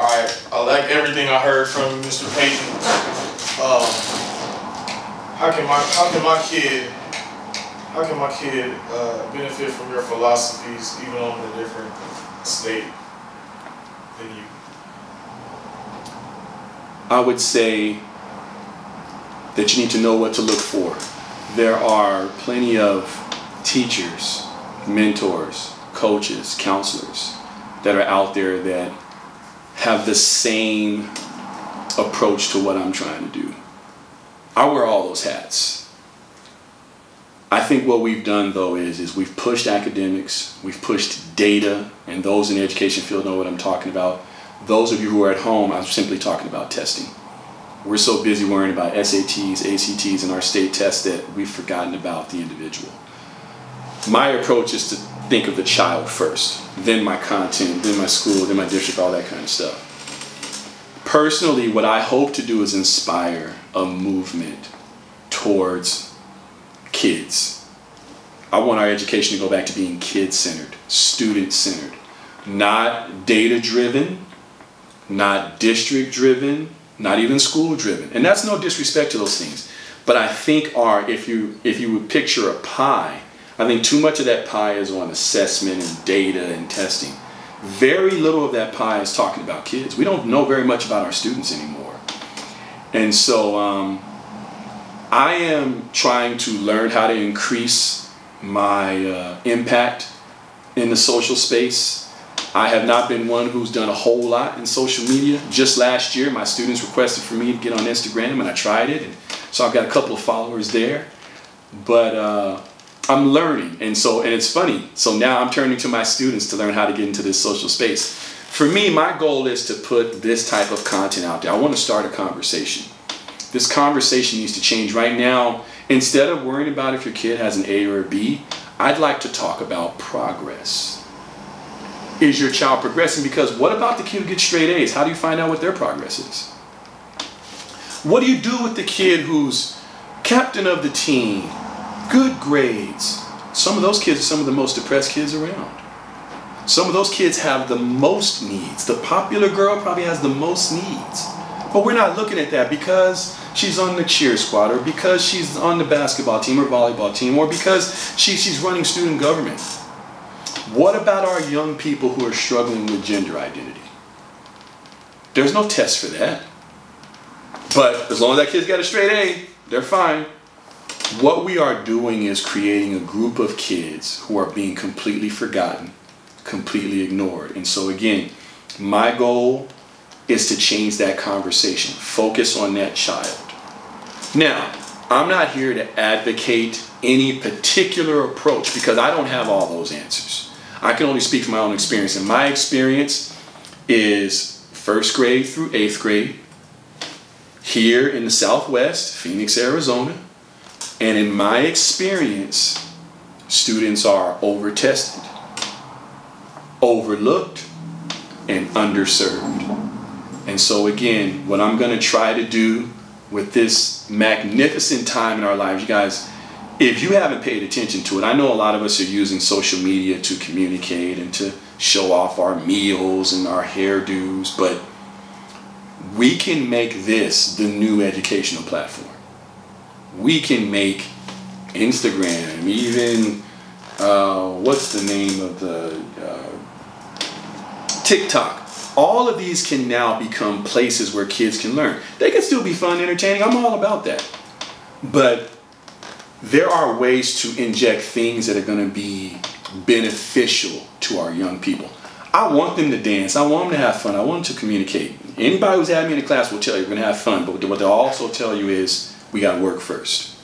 Alright, I like everything I heard from Mr. Payton. How can my kid benefit from your philosophies even on a different state than you? I would say that you need to know what to look for. There are plenty of teachers, mentors, coaches, counselors that are out there that have the same approach to what I'm trying to do. I wear all those hats. I think what we've done though is we've pushed academics, we've pushed data, and those in the education field know what I'm talking about. Those of you who are at home, I'm simply talking about testing. We're so busy worrying about SATs, ACTs, and our state tests that we've forgotten about the individual. My approach is to think of the child first, then my content, then my school, then my district, all that kind of stuff. Personally, what I hope to do is inspire a movement towards kids. I want our education to go back to being kid-centered, student-centered, not data-driven, not district-driven, not even school-driven. And that's no disrespect to those things. But I think if you would picture a pie, I think too much of that pie is on assessment and data and testing. Very little of that pie is talking about kids. We don't know very much about our students anymore. And so I am trying to learn how to increase my impact in the social space. I have not been one who's done a whole lot in social media. Just last year, my students requested for me to get on Instagram, and I tried it. And so I've got a couple of followers there. But I'm learning, and it's funny. So now I'm turning to my students to learn how to get into this social space. For me, my goal is to put this type of content out there. I want to start a conversation. This conversation needs to change right now. Instead of worrying about if your kid has an A or a B, I'd like to talk about progress. Is your child progressing? Because what about the kid who gets straight A's? How do you find out what their progress is? What do you do with the kid who's captain of the team, good grades? Some of those kids are some of the most depressed kids around. Some of those kids have the most needs. The popular girl probably has the most needs. But we're not looking at that because she's on the cheer squad, or because she's on the basketball team or volleyball team, or because she's running student government. What about our young people who are struggling with gender identity? There's no test for that. But as long as that kid's got a straight A, they're fine. What we are doing is creating a group of kids who are being completely forgotten, completely ignored. And so again, my goal is to change that conversation. Focus on that child. Now, I'm not here to advocate any particular approach because I don't have all those answers. I can only speak from my own experience. And my experience is 1st grade through 8th grade here in the Southwest, Phoenix, Arizona. And in my experience, students are over-tested, overlooked, and underserved. And so again, what I'm going to try to do with this magnificent time in our lives, you guys, if you haven't paid attention to it, I know a lot of us are using social media to communicate and to show off our meals and our hairdos, but we can make this the new educational platform. We can make Instagram, even, what's the name of the, TikTok. All of these can now become places where kids can learn. They can still be fun, entertaining. I'm all about that. But there are ways to inject things that are going to be beneficial to our young people. I want them to dance. I want them to have fun. I want them to communicate. Anybody who's had me in the class will tell you we're going to have fun. But what they'll also tell you is we got to work first.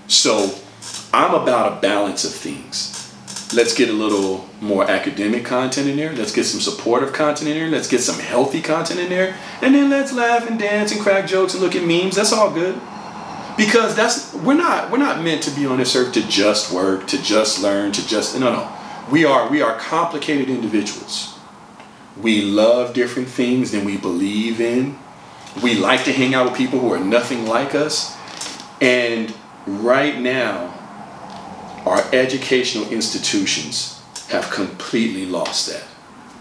So I'm about a balance of things. Let's get a little more academic content in there. Let's get some supportive content in there. Let's get some healthy content in there. And then let's laugh and dance and crack jokes and look at memes. That's all good. Because we're not meant to be on this earth to just work, to just learn, to just, no. We are complicated individuals. We love different things than we believe in. We like to hang out with people who are nothing like us. And right now, our educational institutions have completely lost that.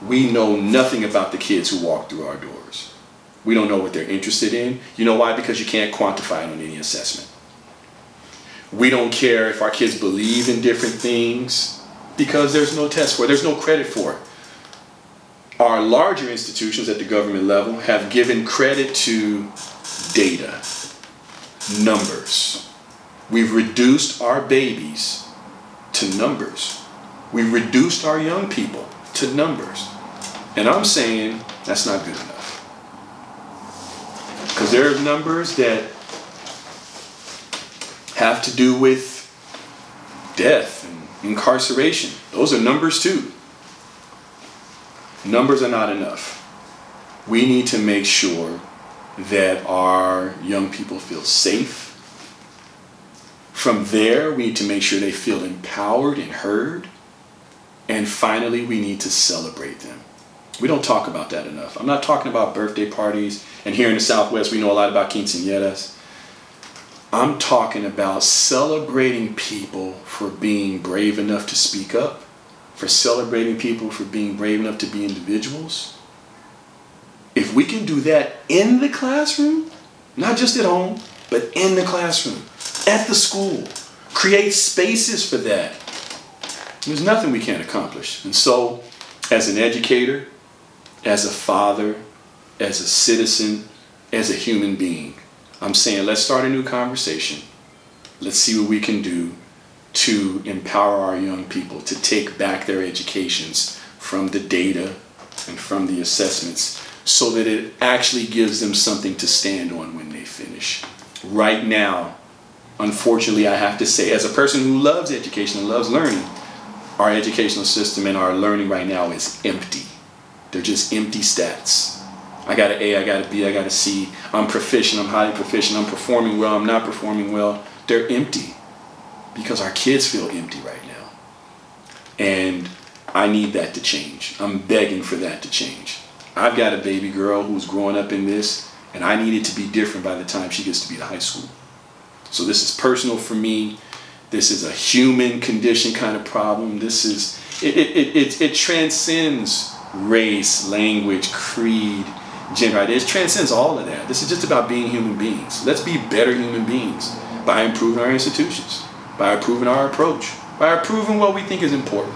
we know nothing about the kids who walk through our doors. We don't know what they're interested in. You know why? Because you can't quantify it on any assessment. We don't care if our kids believe in different things because there's no test for it. There's no credit for it. Our larger institutions at the government level have given credit to data, numbers. We've reduced our babies to numbers. We've reduced our young people to numbers. And I'm saying that's not good enough. Because there are numbers that have to do with death and incarceration. Those are numbers too. Numbers are not enough. We need to make sure that our young people feel safe. From there, we need to make sure they feel empowered and heard. And finally, we need to celebrate them. We don't talk about that enough. I'm not talking about birthday parties. And here in the Southwest, we know a lot about quinceañeras. I'm talking about celebrating people for being brave enough to speak up, for celebrating people for being brave enough to be individuals. If we can do that in the classroom, not just at home, but in the classroom, at the school, create spaces for that, there's nothing we can't accomplish. And so, as an educator, as a father, as a citizen, as a human being, I'm saying let's start a new conversation. Let's see what we can do to empower our young people to take back their educations from the data and from the assessments so that it actually gives them something to stand on when they finish. Right now, unfortunately, I have to say, as a person who loves education and loves learning, our educational system and our learning right now is empty. They're just empty stats. I got an A, I got a B, I got a C. I'm proficient, I'm highly proficient, I'm performing well, I'm not performing well. They're empty because our kids feel empty right now. And I need that to change. I'm begging for that to change. I've got a baby girl who's growing up in this, and I need it to be different by the time she gets to be to high school. So this is personal for me. This is a human condition kind of problem. This is, it transcends race, language, creed, gender. It transcends all of that. This is just about being human beings. Let's be better human beings by improving our institutions, by improving our approach, by improving what we think is important.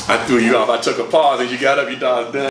I threw you off. I took a pause and you got up, you thought I was done.